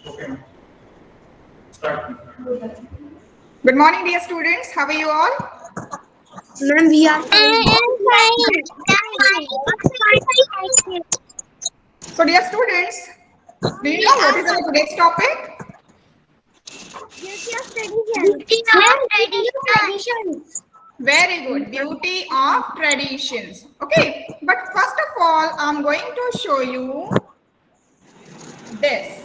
Okay. Start. Good morning, dear students. How are you all? Ma'am, we are I fine. am fine. So, dear students, do you know what is our today's topic? Beauty of traditions. Very good. Beauty of traditions. Okay. But first of all, I'm going to show you this.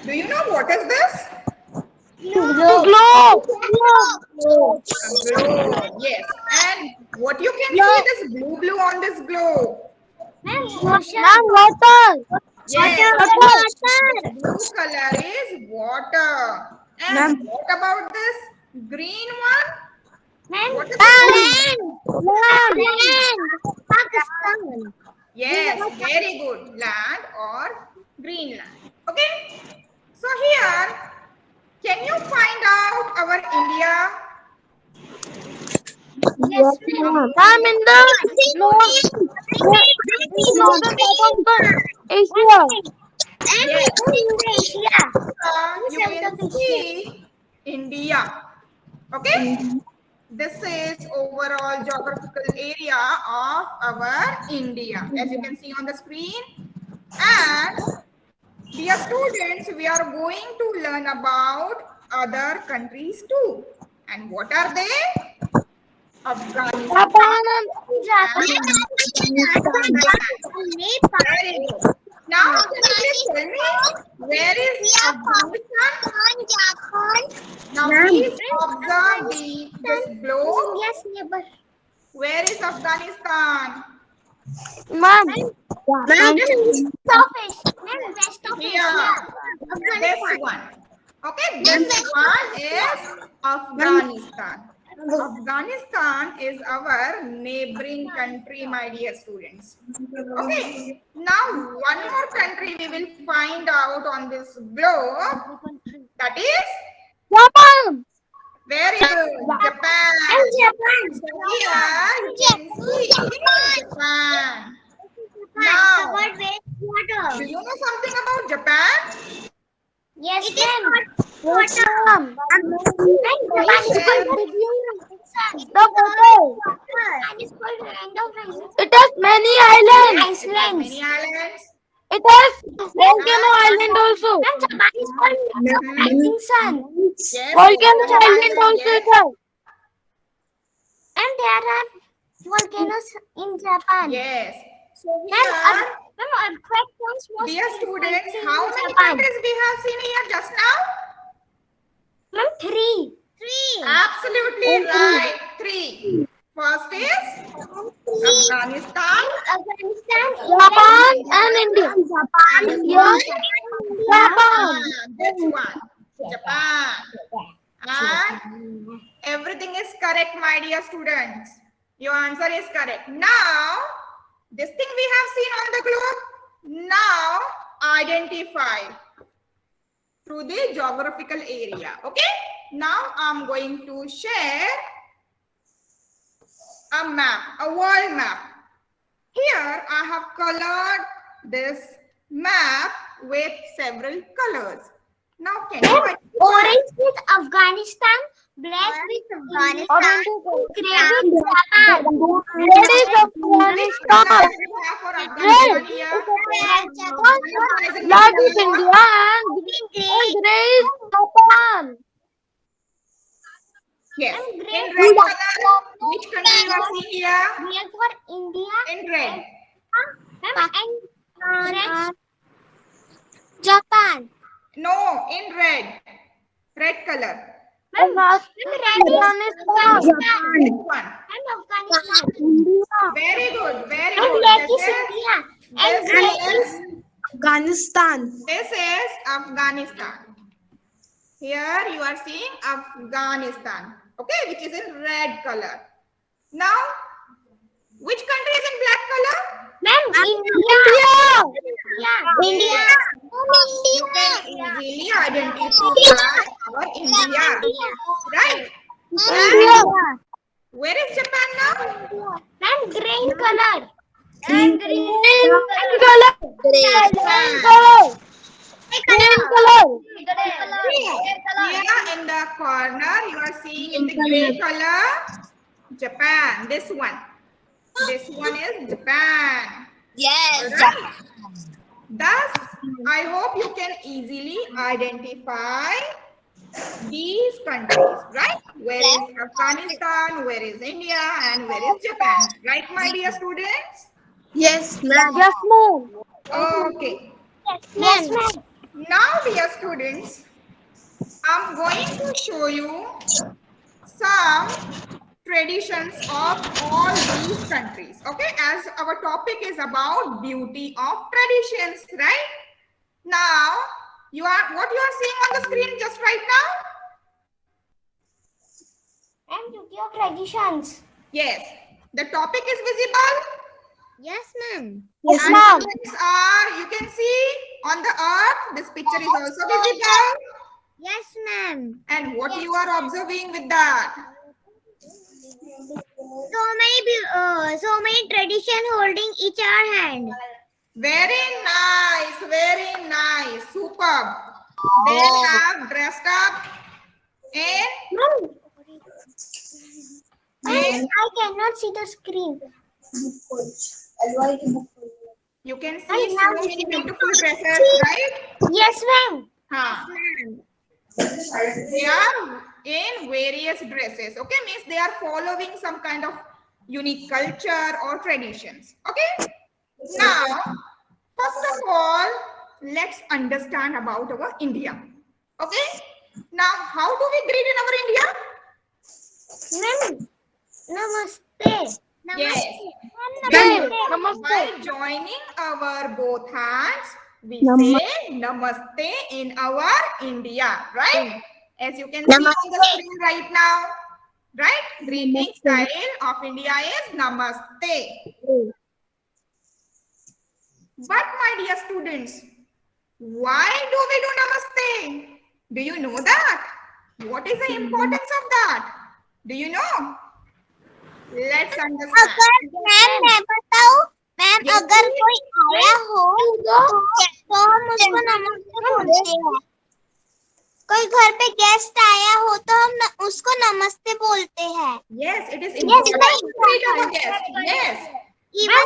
Do you know what is this? Globe. A globe. Yes. And what you can see this blue on this globe. Ma'am, water. Yes. Water. This blue color is water. And Ma'am, what about this green one? What is this green one? Land. Pakistan. Yes, very good. Land or Greenland. Okay. So here, can you find out our India? Yes, ma'am, in the north, northern part of the Asia. Yes. Asia. You can see India. Okay. This is overall geographical area of our India, as you can see on the screen. And dear students, we are going to learn about other countries too. And what are they? Afghanistan Japan and and Nepal. Very good. Now, can you please tell me where is Afghanistan? Now, please observe this globe. India's neighbor. Where is Afghanistan? Ma'am, ma'am, West of Here, this one. Okay, this one is Afghanistan. Afghanistan is our neighboring country, my dear students. Okay, now one more country we will find out on this globe, that is Japan. very good, Japan. Japan. So here you can see Japan. Now, do you know something about Japan? Yes, ma'am. Water. The water. It has many islands. Many islands. It has volcano island also. Japan is called Mhm. rising sun. Yes, Volcano volcano island also yes. it has. And there are volcanoes in Japan. Yes. So Ma'am, here, earthquake was most dear students, frequently how in many Japan. countries we have seen here just now? Ma'am, three. Absolutely right. Three. First is Afghanistan. Afghanistan, Japan, and India. Japan, India. Japan. This one. Japan. And everything is correct, my dear students. Your answer is correct. Now, this thing we have seen on the globe, now identify through the geographical area. Okay? Now, I'm going to share a map, a world map. Here, I have colored this map with several colors. Now, can you Orange with Afghanistan, black with Afghanistan, gray with Japan. Red is Afghanistan. colors we have for Afghanistan here? Black is India and gray is Japan. Yes. In red color, which country you are seeing here? Green for India In red. and red Japan. No, in red. Red color. Red is Afghanistan. This one. And Afghanistan. Very good. Very And good. black is India. And gray is Afghanistan. This is Afghanistan. Here you are seeing Afghanistan. Okay, which is in red color. Now, which country is in black color? Ma'am, India. India. You can easily identify our India. Right? India. Where is Japan now? Ma'am, green color. Green Green color. Japan. color. Green color. Here in the corner, you are seeing in the gray color, Japan. This one. This one is Japan. Yes. Alright. Thus, I hope you can easily identify these countries, right? Where is Afghanistan, where is India, and where is Japan? Right, my dear students? Yes, ma'am. Yes, ma'am. Okay. Yes, ma'am. Now, dear students, I'm going to show you some traditions of all these countries. Okay, as our topic is about beauty of traditions, right? Now, what you are seeing on the screen just right now? And beauty of traditions. Yes. The topic is visible. Yes, ma'am. Yes, And ma'am. things are, you can see on the earth, this picture is also visible. Yes, ma'am. And what you are observing with that? So many tradition holding each our hand. Very nice, very nice, superb. They have dressed up in, I cannot see the screen. you can I see so have many it. beautiful dresses, right? Yes, ma'am. Huh. Ma'am. They are in various dresses. Okay, means they are following some kind of unique culture or traditions. Okay. Now, first of all, let's understand about our India. Okay. Now, how do we greet in our India? Ma'am. Namaste. Yes. Ma'am. By joining our both hands, we Namaste. say Namaste in our India, right? As you can see on the screen right now, right? Greeting style of India is Namaste. But my dear students, why do we do Namaste? Do you know that? What is the importance of that? Do you know? Let's understand. Ma'am मैं बताऊं ma'am Yes, अगर please. कोई आया हो तो हम उसको नमस्ते बोलते हैं कोई घर पे गेस्ट आया हो तो हम उसको नमस्ते बोलते हैं Yes, it is Yes, important very to greet our important. guest. Yes. Even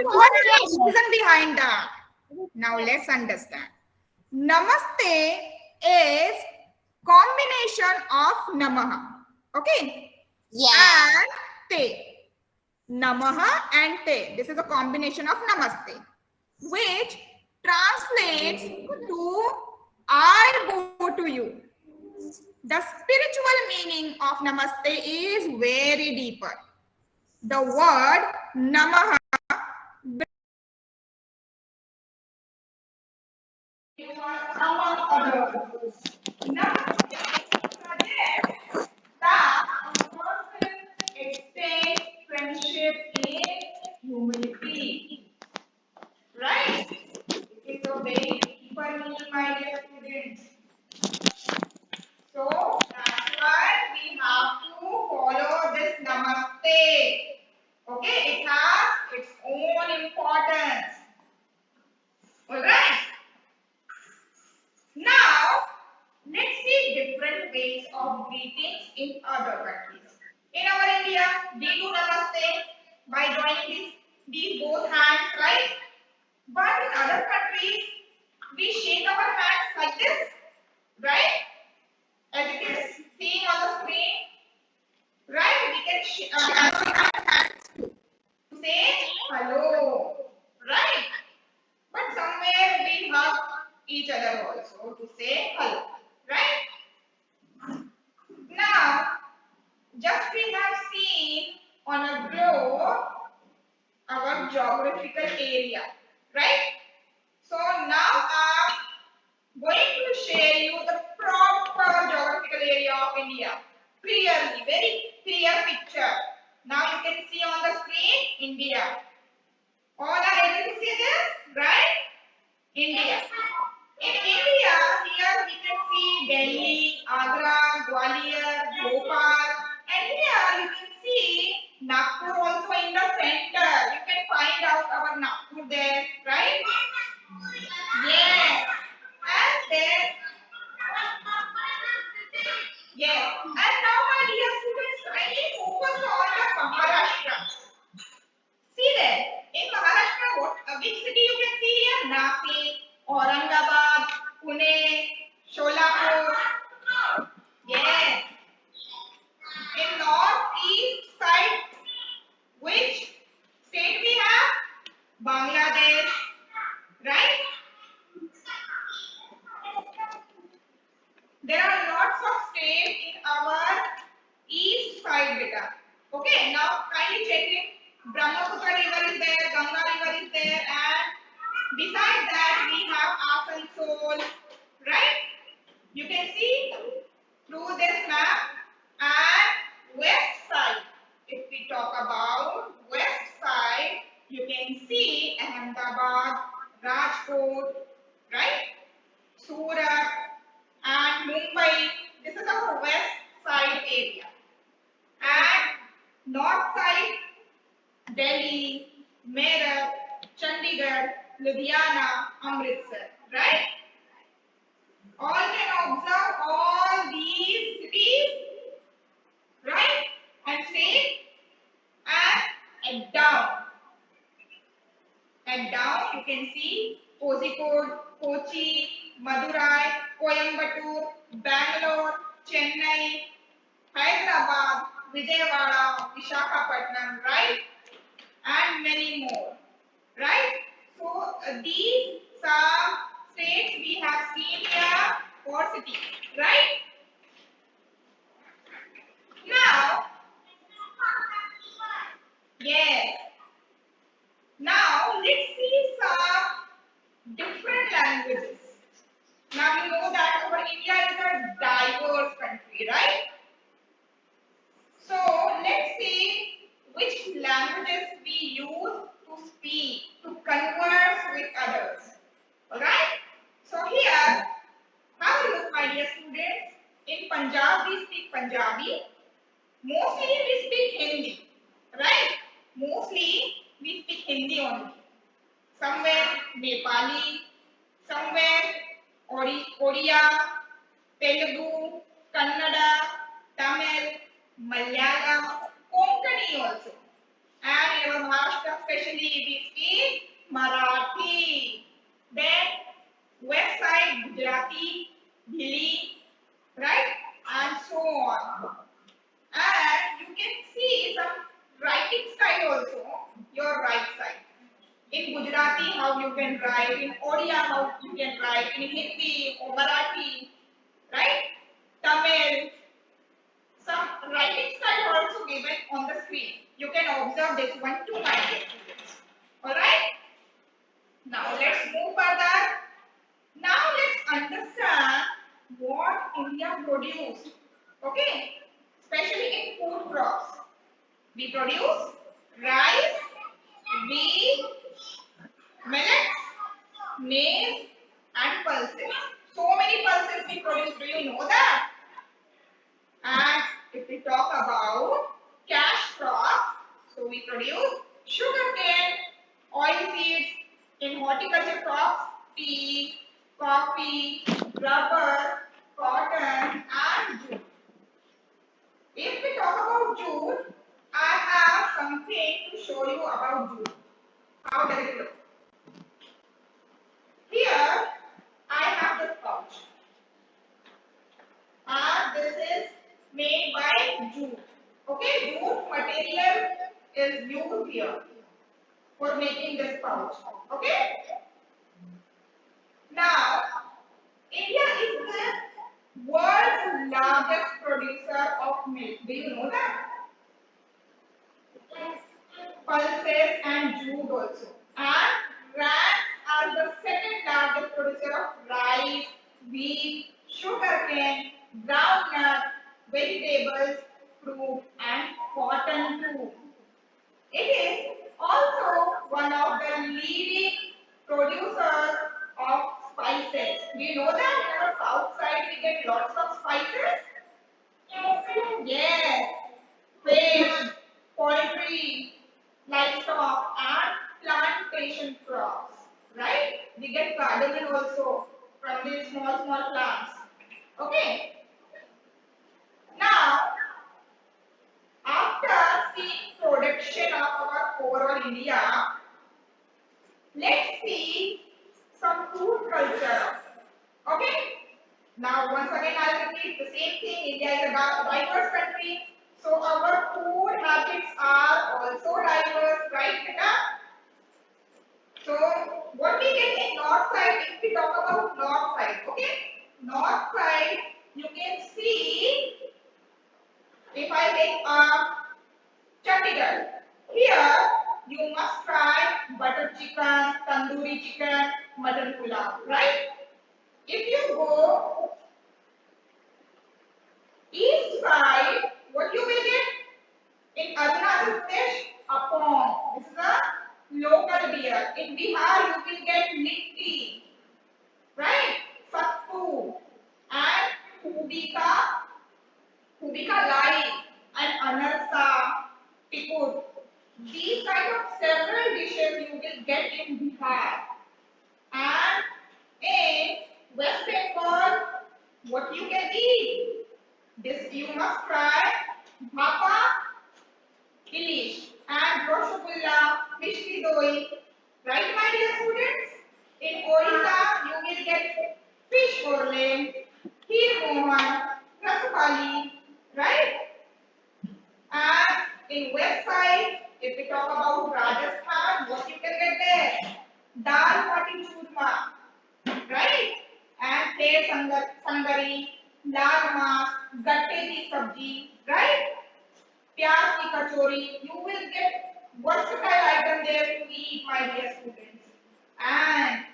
What is the reason behind that? Now let's understand. Namaste is combination of Namaha. Okay. And Te. Namaha and Te. This is a combination of Namaste, which translates to I go to you. The spiritual meaning of Namaste is very deeper. The word Namaha among others. Namaste suggests that a person extends friendship in humility. Right? It is a very deeper meaning, my dear students. So that's why we have to follow this Namaste. Okay, it has its own importance. Alright. Now, let's see different ways of greetings in other countries. In our India, we do Namaste by joining these both hands, right? But in other countries, we shake our hands like this, right? As you can see on the screen, right? We can say hello, right? But somewhere we hug each other also to say hello, right? Now, just we have seen on a globe our geographical area, right? So now I'm going to share you the proper geographical area of India. Clearly, very clear picture. Now you can see on the screen India. All are able to see this, right? India. In India, here we can see Delhi, Agra, Gwalior, Bhopal, and here you can see Nagpur also in the center. You can find out our Nagpur there, right? Yes. And which city you can see here? Nashik, Aurangabad, Pune, Sholapur. Yes. In northeast side, which state we have? Bangladesh, right? There are lots of states in our east side, beta. Okay, now kindly check it. Brahmaputra river is there, Ganga river is there, and beside that we have Asansol, right? You can see through this map. And west side, if we talk about west side, you can see Ahmedabad, Rajkot, right? Surat and Mumbai. This is our west side area. And north side, Delhi, Meerut, Chandigarh, Ludhiana, Amritsar, right? All can observe all these cities, right? And say, and down you can see Kozhikode, Kochi, Madurai, Coimbatore, Bangalore, Chennai, Hyderabad, Vijayawada, Visakhapatnam, right? And many more, right? So these some states we have seen here or cities, right? Now, yes. Now let's see some different languages. Now you know that our India is a diverse country, right? So let's see which languages we use to speak, to converse with others. Alright? So here, have a look, my dear students. In Punjab we speak Punjabi. Mostly we speak Hindi. Right? Mostly we speak Hindi only. Somewhere Nepali, somewhere Odia, Telugu, Kannada, Tamil, Malayalam, Konkani also. And in our Maharashtra especially we speak Marathi. Then west side Gujarati, Bhili, right? And so on. And you can see some writing style also, your right side. In Gujarati, how you can write, in Odia, how you can write, in Hindi or Marathi, right? Tamil, some writing style also given on the screen. You can observe this one too, my dear students. Alright? Now let's move further. Now let's understand what India produced. Okay? Especially in food crops. We produce rice, wheat, millet, maize, and pulses. So many pulses we produce. Do you know that? And if we talk about cash crops, so we produce sugarcane, oil seeds, in horticulture crops, tea, coffee, rubber, cotton, and jute. If we talk about jute, I have something to show you about jute. How does it look? Here, I have this pouch. And this is made by jute. Okay, jute material is used here for making this pouch. Okay. Now, India is the world's largest producer of milk. Do you know that? Pulses and jute also. And ranks as the second largest producer of rice, wheat, sugarcane, groundnut, vegetables, fruit, and cotton too. It is also one of the leading producers of spices. Do you know that in our south side we get lots of spices? Yes. Fish, poultry, livestock, and plantation crops. Right? We get cardamom also from these small plants. Okay. Now, after seeing production of our overall India, let's see some food culture. Okay? Now, once again, I'll repeat the same thing. India is a diverse country. So, our food habits are also diverse, right, Beta? So, what we get in north side, if we talk about north side, okay? North side, you can see, if I take Chandigarh, here you must try butter chicken, tandoori chicken, mutton pulao, right? If you go east side, what you will get? In Arunachal Pradesh, appam. This is a local beer. In Bihar, you will get litti, right? Sattu and kubika, kubika lai and anarsa, tikur. These kind of several dishes you will get in Bihar. And in West Bengal, what you can eat? This you must try bhapa, Ilish and Rosgulla, Mishti Doi. Right, my dear students? In Odisha, you will get fish orle, Kheer Mohan, Rasapali, right? And in west side, if we talk about Rajasthan, what you can get there? Dal bati churma, right? And there sangari, lal mas, gatte ki sabji, right? प्याज की कचौरी you will get versatile item there to eat my dear students. And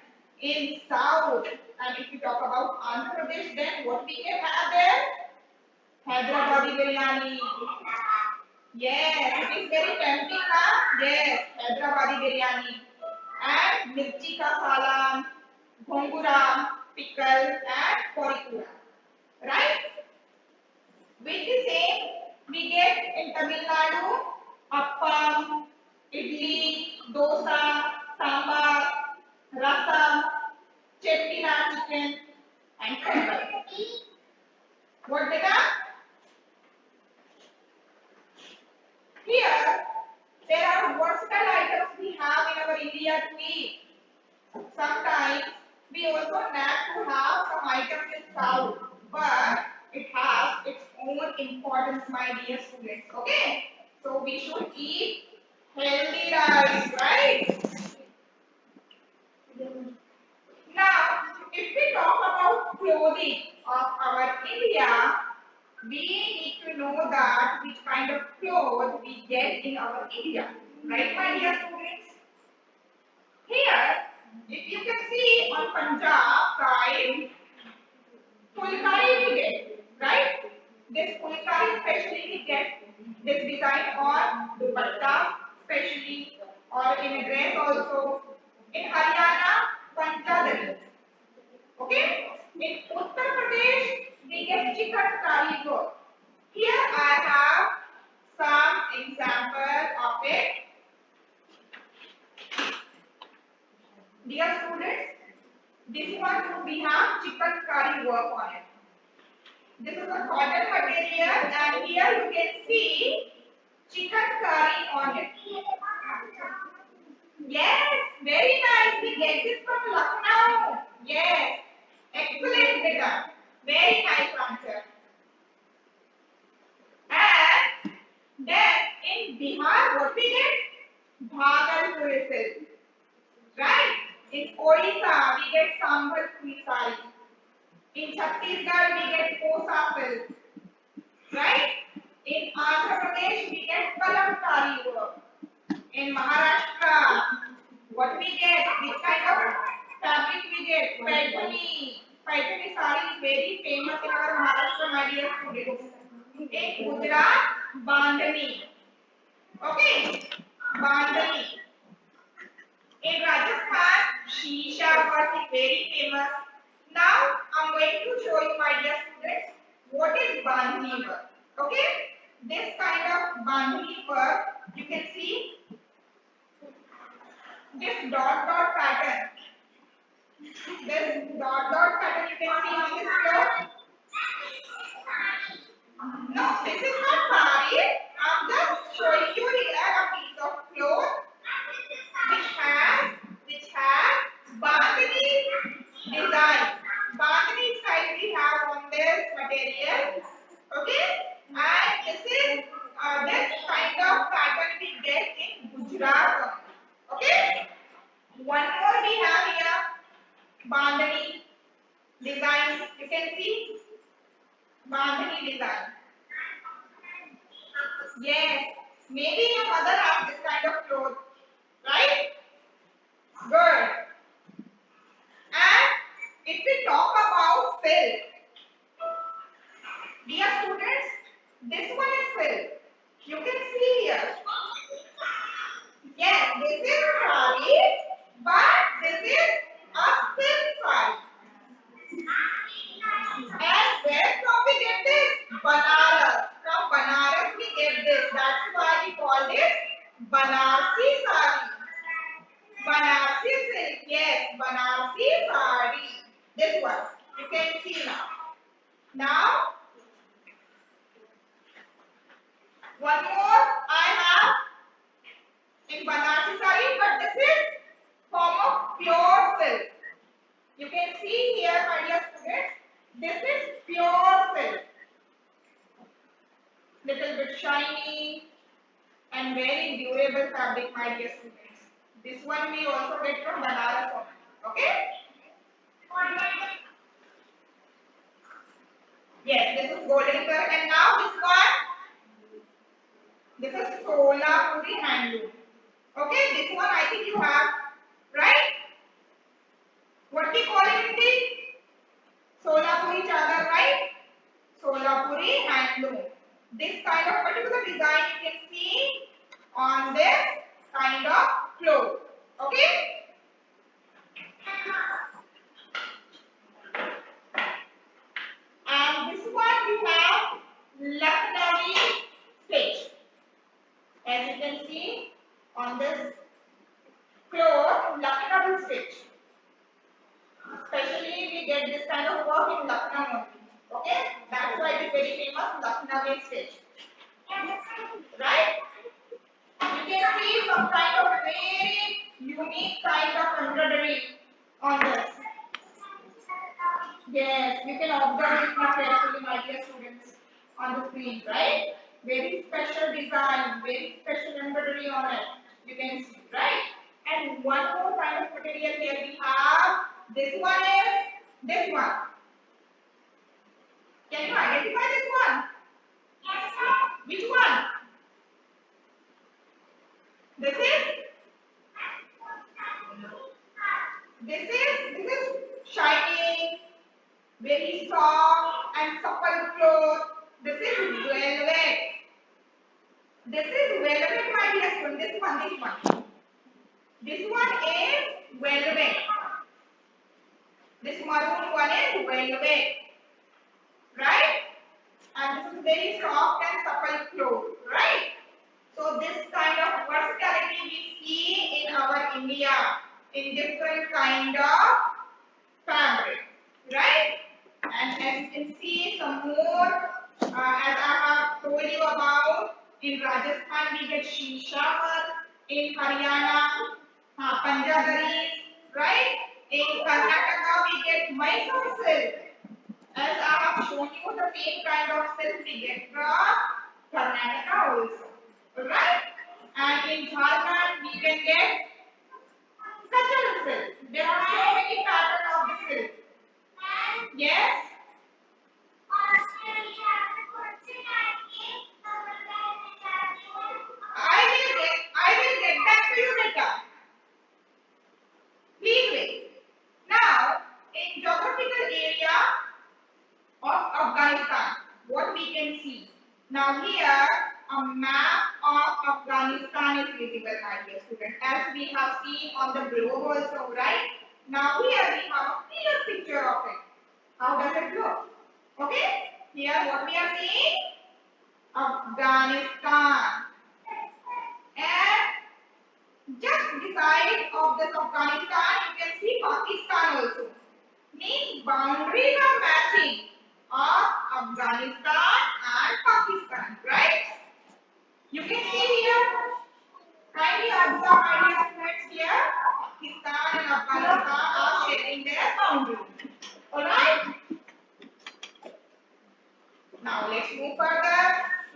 in south, and if we talk about Andhra Pradesh, then what we can have there? Hyderabadi biryani. Yes, it is very tempting na? Yes, Hyderabadi biryani and mirchi ka salan, ghongura, pickle and korikura, right? With the same, we get in Tamil Nadu appam, idli, dosa, sambar, rasam, chettinad chicken, and pongal. What beta? Here, there are versatile items we have in our India to eat. Sometimes we also have to have some items in South, but it has its own importance, my dear students. Okay, so we should eat healthy rice, right? Now, if we talk about clothing of our India, we need to know that which kind of clothes we get in our India, right, my dear students? Here, if you can see on Punjab side, fulkari we get, right? This fulkari especially we get this design on dupatta, especially or in a dress also. In Haryana, panjadari. Okay? In Uttar Pradesh, we get chikankari work. Here I have some example of it. Dear students, this one we have chikankari work on it. This is a cotton material and here you can see chikankari on it. Yes, very nice. We get this from Lucknow. Yes, excellent beta. Very nice answer. And then in Bihar, what we get? Bhagalpur silk. Right? In Odisha, we get Sambalpuri sari. In Chhattisgarh, we get Kosa silk. Right? In Andhra Pradesh, we get Kalamkari work. In Maharashtra, what we get? Which kind of fabric we get? Paithani. Paithani sari is very famous in our Maharashtra, my dear students. In Gujarat, Bandhani. Okay? Bandhani. In Rajasthan, Shisha work is very famous. Now, I'm going to show you, my dear students, what is Bandhani work. Okay? This kind of Bandhani work, you can see this dot pattern. This dot pattern you can see on this floor. No, this is not sari. I'm just showing you here a piece of cloth which has Bandhani design. You can see Bandhani design. Yes. Maybe your mother has this kind of clothes, right? Good. And if we talk about silk, dear students, this one is silk. You can see here. Yes, this is sari, but this is a silk sari. And where from we get this? Banaras. From Banaras we get this. That's why we call this Banarsi sari. Banarsi silk. Yes, Banarsi sari. This one. You can see now. Now, one more I have in Banarsi sari, but this is form of pure silk. You can see here, my dear students, this is pure silk. Little bit shiny and very durable fabric, my dear students. This one we also get from Banaras only. Okay? Yes, this is golden color, and now this one, this is Solapuri handloom. Okay, this one I think you have, right? What we call it in the Solapuri chadar, right? Solapuri handloom. This kind of particular design you can see on this kind of cloth. Okay? And this one we have Lucknowi stitch. As you can see on this cloth, Lucknowi stitch. Especially we get this kind of work in Lucknow only. Okay? That's why it is very famous Lucknowi stitch. Right? You can see some kind of very unique kind of embroidery on this. Yes, you can observe it now carefully, my dear students, on the screen, right? Very special design, very special embroidery on it. You can see, right? And one more kind of material here we have. This one is this one. Can you identify this one? Yes, sir. Which one? This is shining, very soft and supple cloth. This is velvet. This is velvet, my dear student. This one. This one is velvet. This maroon one is velvet. Right? And this is very soft and supple cloth. Right? So this kind of versatility we see in our India in different kind of fabric, right? And as you can see, some more as I have told you about, in Rajasthan we get shisha work, in Haryana Panjabari, right? In Karnataka we get Mysore silk. As I have shown you, the same kind of silk we get from Karnataka also, right? And in Jharkhand we can get Kachal silk. There are so many patterns of the silk. Yes. I will get back to you later. Please wait. Now, in geographical area of Afghanistan, what we can see. Now here, a map of Afghanistan is visible, my dear students, as we have seen on the globe also, right? Now here we have a clear picture of it. How does it look? Okay? Here what we are seeing? Afghanistan. And just beside of this Afghanistan, you can see Pakistan also. Means boundaries are matching of Afghanistan and Pakistan, right? You can see here. Kindly observe, my dear students, here. Pakistan and Afghanistan are sharing their boundary. Alright? Now let's move further.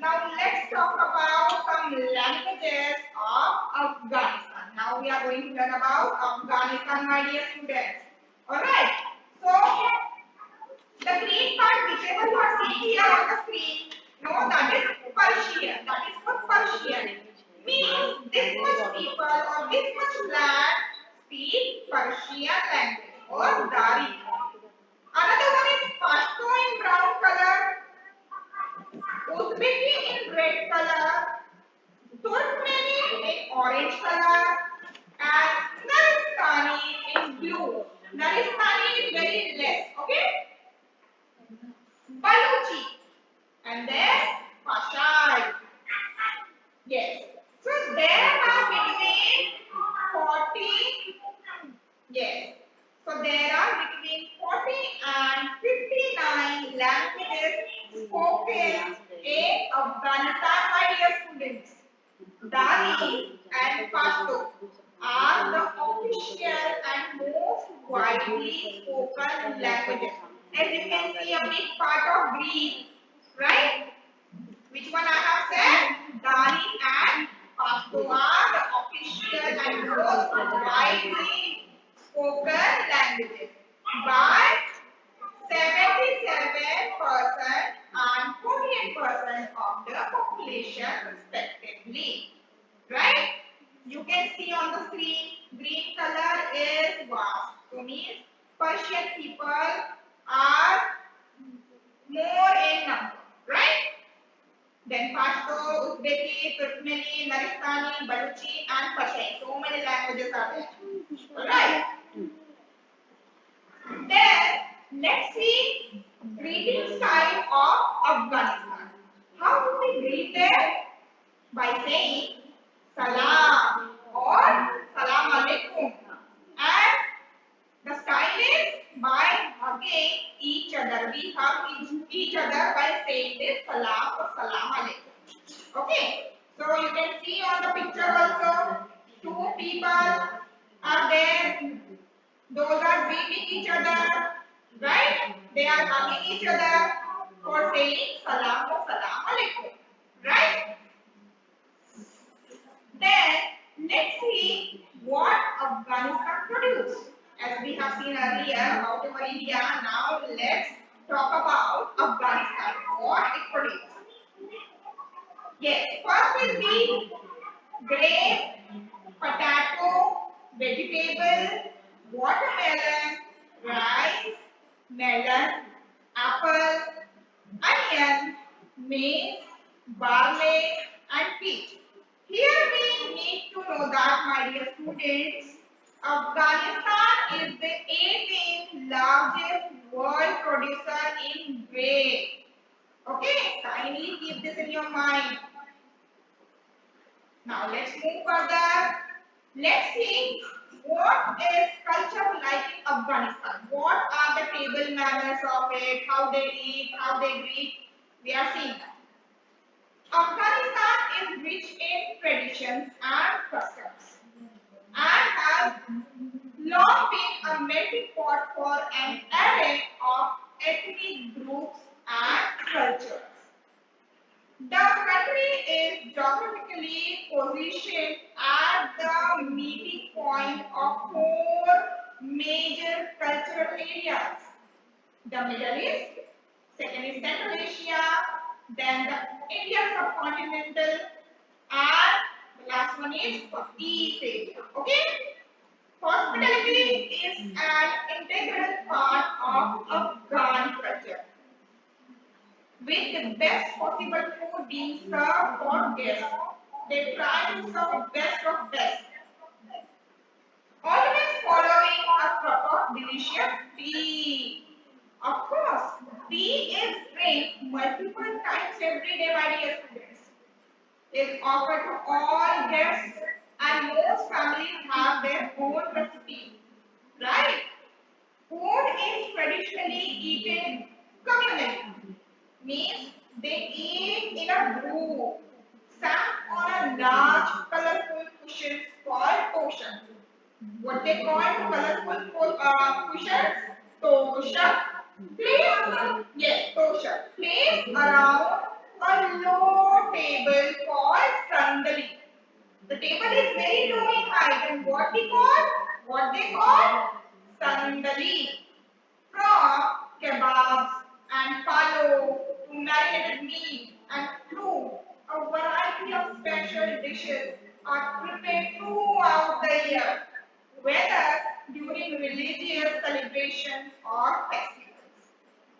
Now let's talk about some languages of Afghanistan. Now we are going to learn about Afghanistan, my dear students. Alright. Persian language or Dari. Another one is Pashto in brown color, Uzbeki in red color, Turkmeni in orange color, and Naristani in blue. Naristani is very less, okay? Baluchi, and then Pashai. Yes. So there are between 40, yes. So there are between 40 and 59 languages spoken in Afghanistan, my dear students. Dari and Pashto are the official and most widely spoken languages. As you can see, a big part of Greek, right? Which one I have said? Dari and Pashto are the official and most widely spoken languages by 77% and 48% of the population respectively. Right? You can see on the screen, green color is vast. So means Persian people are more in number. Right? Then Pashto, Uzbeki, Turkmeni, Naristani, Baluchi, and Pashto. So many languages are there. Alright. Then let's see greeting style of Afghanistan. How do we greet them? By saying Salam or Salam Alaikum. And the style is by hugging each other. We hug each other by saying this Salam or Salam Alaikum. Okay. So you can see on the picture also two people are there. Those are greeting each other, right? They are hugging each other for saying Salam or Salam Alaikum, right? Then let's see what Afghanistan produced. As we have seen earlier about our India, now let's talk about Afghanistan. What it produced. Yes, first will be grape, potato, vegetable, watermelon, rice, melon, apple, onion, maize, barley, and wheat. Here we need to know that, my dear students, Afghanistan is the 18th largest world producer in grape. Okay, kindly keep this in your mind. Now let's move further. Let's see what is culture like in Afghanistan. What are the table manners of it, how they eat, how they greet. We are seeing that. Afghanistan is rich in traditions and customs and has long been a melting pot for an array of ethnic groups and cultures. The country is geographically positioned at the meeting point of four major cultural areas. The Middle East, second is Central Asia, then the India subcontinental, and the last one is East Asia. Okay? Hospitality is an integral part of Afghan culture, with the best possible food being served for guests. They try to serve best of best, always following a cup of delicious tea. Of course, tea is drank multiple times every day by dear students. Is offered to all guests, and most families have their own recipe. Right? Food is traditionally eaten communally. Means they eat in a group, sat on a large colorful cushions called toshak. What they call colorful cushions? Toshak. Placed, yes, toshak. Placed around a low table called sandali. The table is very low in height, and what they call sandali. From kebabs and palo to marinated meat and fruit, a variety of special dishes are prepared throughout the year, whether celebrations or festivals,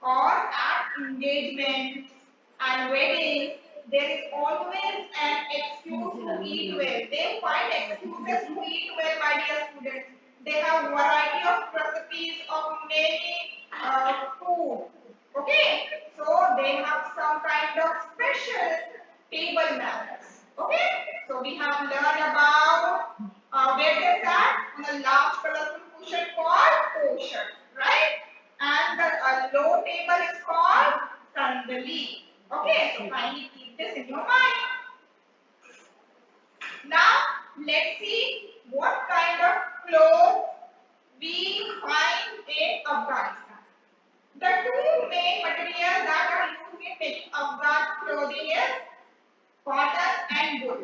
or at engagements and weddings, there is always an excuse to eat well. They find excuses to eat well, my dear students. They have variety of recipes of many food. Okay, so they have some kind of special table manners. Okay, so we have learned about where they sat on a large colorful cushion called cushion, right? And the low table is called sandali. Okay, so kindly keep this in your mind. Now, let's see what kind of clothes we find in Afghanistan. The two main materials that are used in making Afghan clothing is cotton and wool.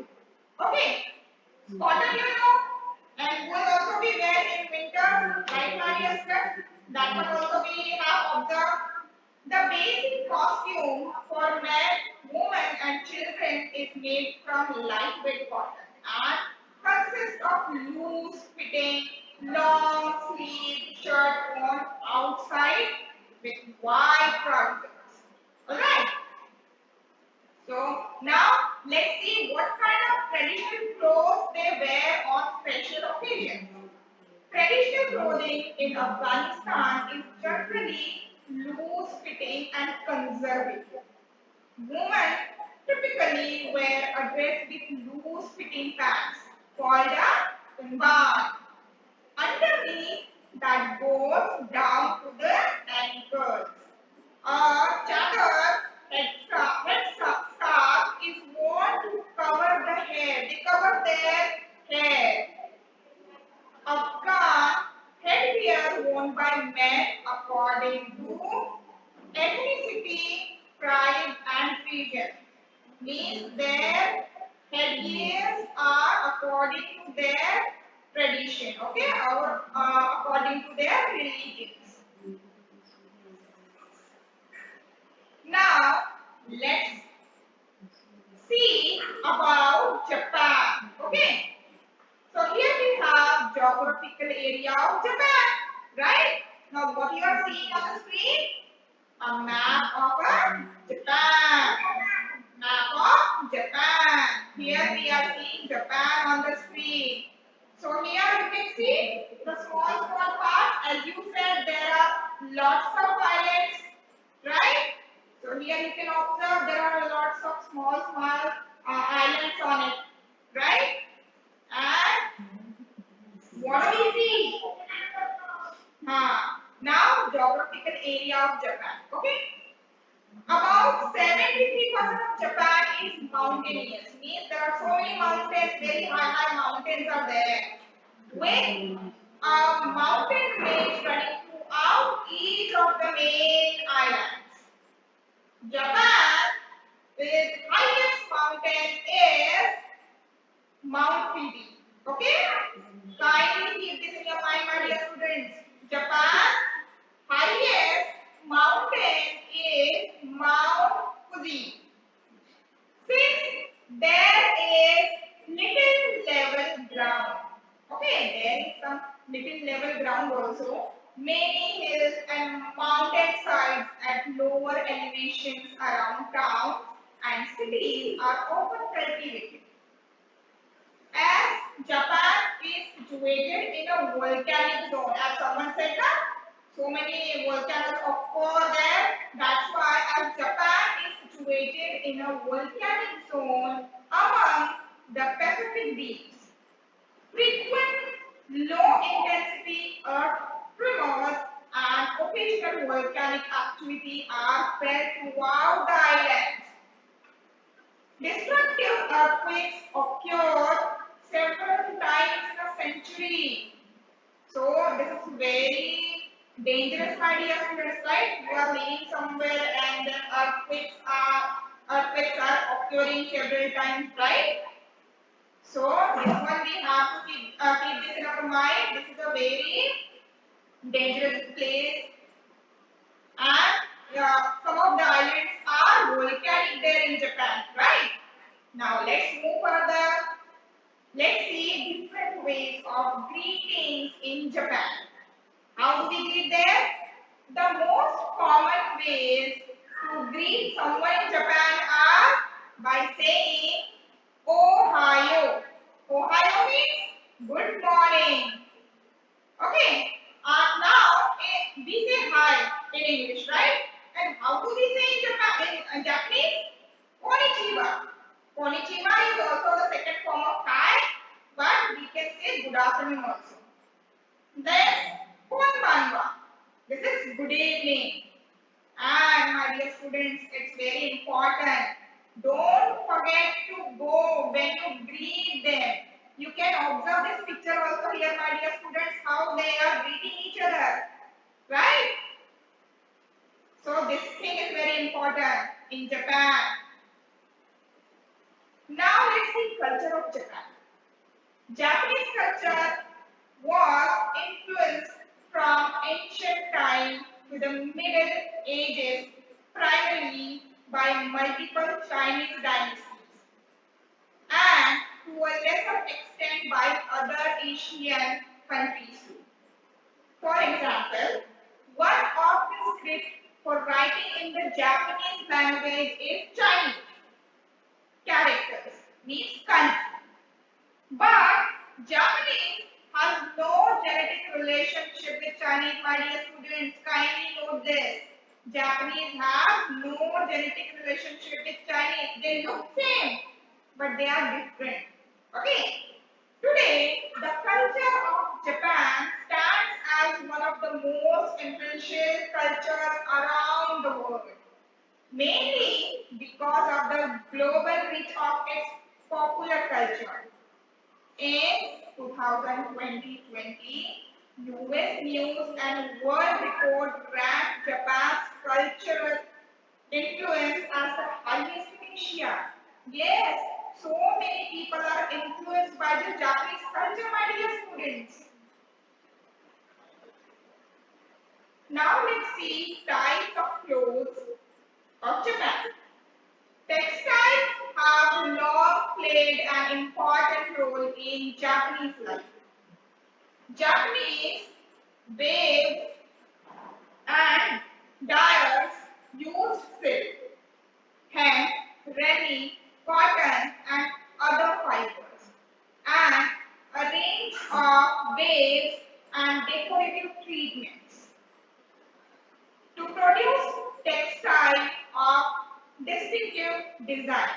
Okay, cotton you know, and wool also we wear in winter, right, Maria? That one also we have observed. The basic costume for men, women, and children is made from lightweight cotton and consists of loose fitting, long sleeve shirt worn outside with wide trousers. Alright, so now let's see what kind of traditional clothes they wear on special occasions. Traditional clothing in Afghanistan is generally loose fitting and conservative. Women typically wear a dress with loose fitting pants called a kumban. Underneath that goes down to the ankles. A chador headscarf is worn to cover the hair. They cover their hair. Afghan headwear worn by men according to ethnicity, tribe, and region. Means their headgears are according to their tradition, okay, or according to their religions. Now, let's see about Japan, okay. So here we have geographical area of Japan, right? Now what you are seeing on the screen? A map of Japan. Map of Japan. Here we are seeing Japan on the screen. So here you can see the small parts. As you said, there are lots of islands, right? So here you can observe there are lots of small islands on it, right? And what do we see? Now geographical area of Japan. Okay. About 73% of Japan is mountainous. Means there are so many mountains, very high mountains are there. With a mountain range running throughout each of the main islands. Japan, its highest mountain is Mount Fuji. Okay? Kindly keep this in your mind, my dear students. Japan's highest mountain is Mount Fuji. Since there is little level ground, okay, there is some little level ground also. Many hills and mountain sides at lower elevations around towns and cities are often cultivated. As Japan is situated in a volcanic zone, as someone said, na, so many volcanoes occur there. That's why, as Japan is situated in a volcanic zone among the Pacific Beach, frequent low intensity earth tremors and occasional volcanic activity are felt throughout the islands. Destructive earthquakes occurred several times in a century. So this is very dangerous, my dear students, right? You are living somewhere and then earthquakes are occurring several times, right? So this one we have to keep this in our mind. This is a very dangerous place, and some of the islands are volcanic there in Japan, right? Now let's move further. Let's see different ways of greetings in Japan. How do we greet ways to greet someone in Japan are by saying Ohio. Ohio means good morning. Okay. Now we say hi in English, right? And how do we say in Japan in Japanese? Konnichiwa. Konnichiwa is also the second form of hi, but we can say good afternoon also. Then konbanwa. This is good evening. And my dear students, it's very important. Don't forget to go when you greet them. You can observe this picture also here, my dear students, how they are greeting each other. Right? So this thing is very important in Japan. Now let's see culture of Japan. Japanese culture was influenced from ancient time to the Middle Ages primarily by multiple Chinese dynasties and to a lesser extent by other Asian countries too. For example, one of the scripts for writing in the Japanese language is Chinese characters, means kanji. But Japanese has no genetic relationship with Chinese, my dear students. Kindly note this. Japanese has no genetic relationship with Chinese. They look same, but they are different. Okay. Today, the culture of Japan stands as one of the most influential cultures around the world, mainly because of the global reach of its popular culture. In 2020, US News and World Report ranked Japan's cultural influence as the highest in Asia. Yes, so many people are influenced by the Japanese culture, my dear students. Now let's see types of clothes of Japan. Textiles have long played an important role in Japanese life. Japanese babes and dyers used silk, hemp, remi, cotton, and other fibers, and a range of waves and decorative treatments to produce textile of distinctive design.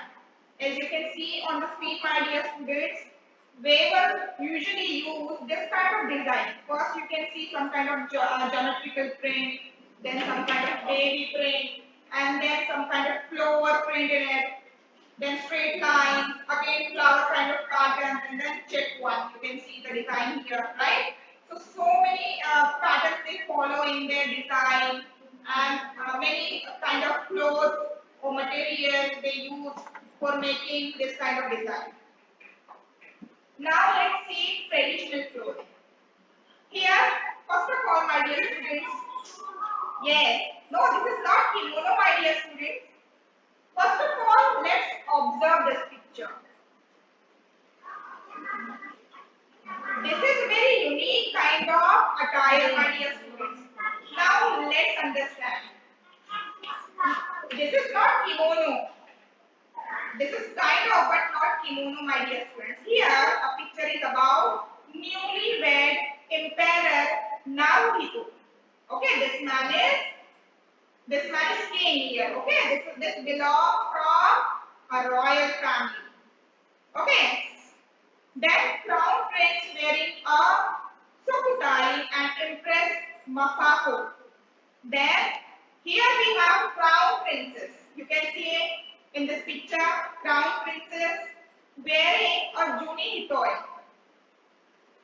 As you can see on the screen, my dear students, weavers usually use this kind of design. First, you can see some kind of geometrical print, then some kind of wavy print, and then some kind of flower print in it, then straight lines, again flower kind of pattern, and then check one. You can see the design here, right? So many patterns they follow in their design, and many kind of clothes or materials they use for making this kind of design. Now let's see traditional clothing. Here, first of all, my dear students, yes, no, this is not kimono, my dear students. First of all, let's observe this picture. This is a very unique kind of attire, my dear students. Now let's understand. This is not kimono. This is kind of but not kimono, my dear students. Here a picture is about newlywed Emperor Naruhito. Okay, this man is king here. Okay, this belongs from a royal family. Okay, then crown prince wearing a sokutai and Empress Masako. Then here we have crown princess. You can see in this picture crown princess wearing a Juni Hitoi.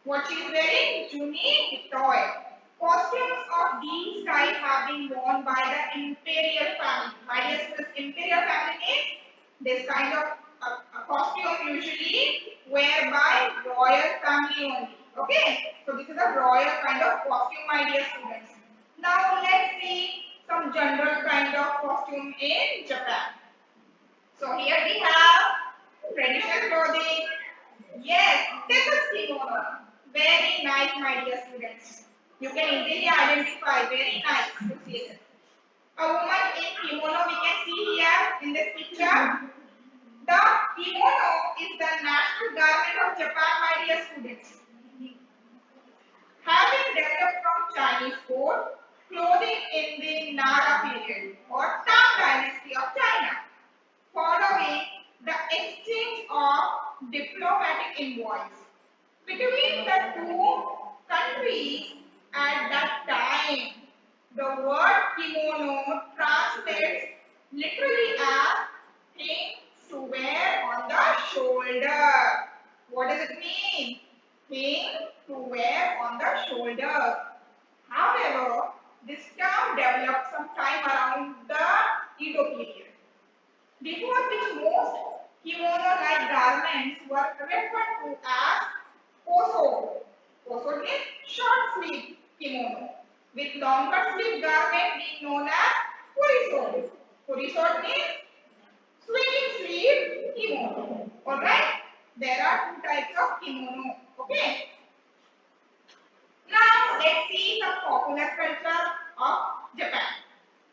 What she is wearing? Juni Hitoi. Costumes of these types have been worn by the imperial family. My dear students, imperial family means this kind of a costume usually wear by royal family only. Okay, so this is a royal kind of costume, my dear students. Now let's see some general kind of costume in Japan. So here we have traditional clothing. Yes, this is kimono. Very nice, my dear students. You can easily identify. Very nice to see this. a woman in kimono we can see here in this picture. The kimono is the national garment of Japan, my dear students. Having developed from Chinese clothing in the Nara period or Tang dynasty of China, following the exchange of diplomatic envoys between the two countries at that time. The word kimono translates literally as thing to wear on the shoulder. What does it mean? Thing to wear on the shoulder. However, this term developed sometime around the Edo period, before which most kimono-like garments were referred to as koso. Koso means short sleeve kimono, with longer sleeve garment being known as kuriso. Kuriso means swinging sleeve kimono. Alright? There are two types of kimono. Okay? Now let's see the popular culture of Japan.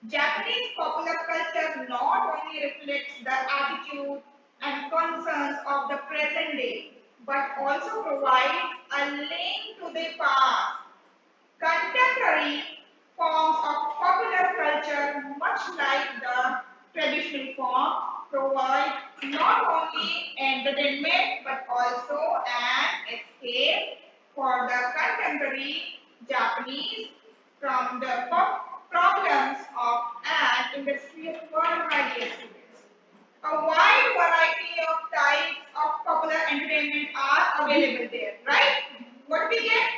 Japanese popular culture not only reflects the attitude and concerns of the present day, but also provides a link to the past. Contemporary forms of popular culture, much like the traditional form, provide not only entertainment but also an escape for the contemporary Japanese from the problems of an industrial world, my dear students. A wide variety of types of popular entertainment are available there, right? What we get?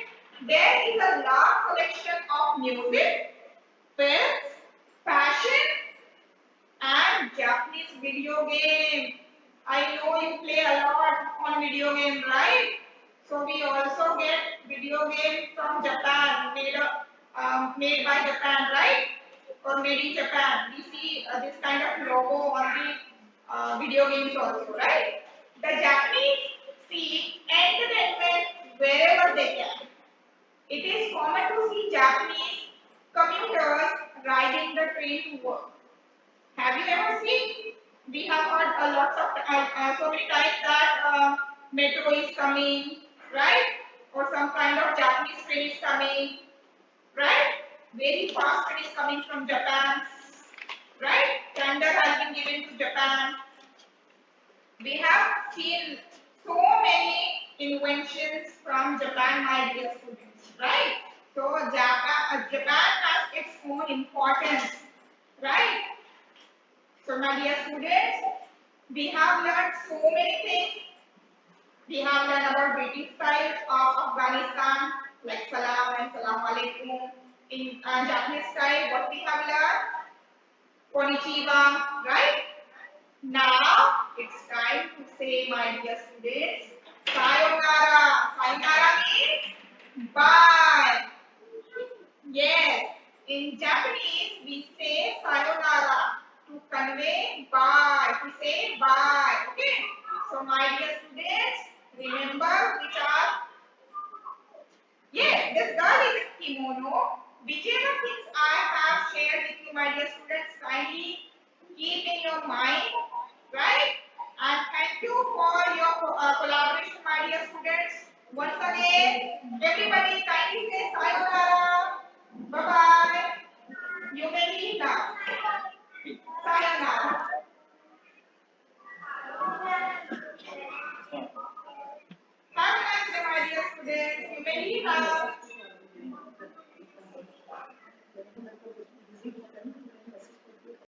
There is a large collection of music, films, fashion, and Japanese video game. I know you play a lot on video game, right? So we also get video games from Japan, made by Japan, right? Or made in Japan. We see this kind of logo on the video games also, right? The Japanese seek entertainment wherever they can. It is common to see Japanese commuters riding the train to work. Have you ever seen? We have heard a lot of so many times that metro is coming, right? Or some kind of Japanese train is coming, right? Very fast train is coming from Japan, right? Tender has been given to Japan. We have seen so many inventions from Japan, my dear students, right? So Japan has its own importance, right? So my dear students, we have learned so many things. We have learned about greeting styles of Afghanistan, like salam and salam alaikum. In Japanese style, what we have learned? Konnichiwa, right? Now it's time to say, my dear students, sayonara. Sayonara means bye. Yes, in Japanese we say sayonara to convey bye, to say bye. Okay. So my dear students, remember which are, yes, this girl is in kimono. Whichever things I have shared with you, my dear students, kindly keep in your mind, right? And thank you for your collaboration, my dear students. Once again, everybody kindly say sayonara. Bye bye.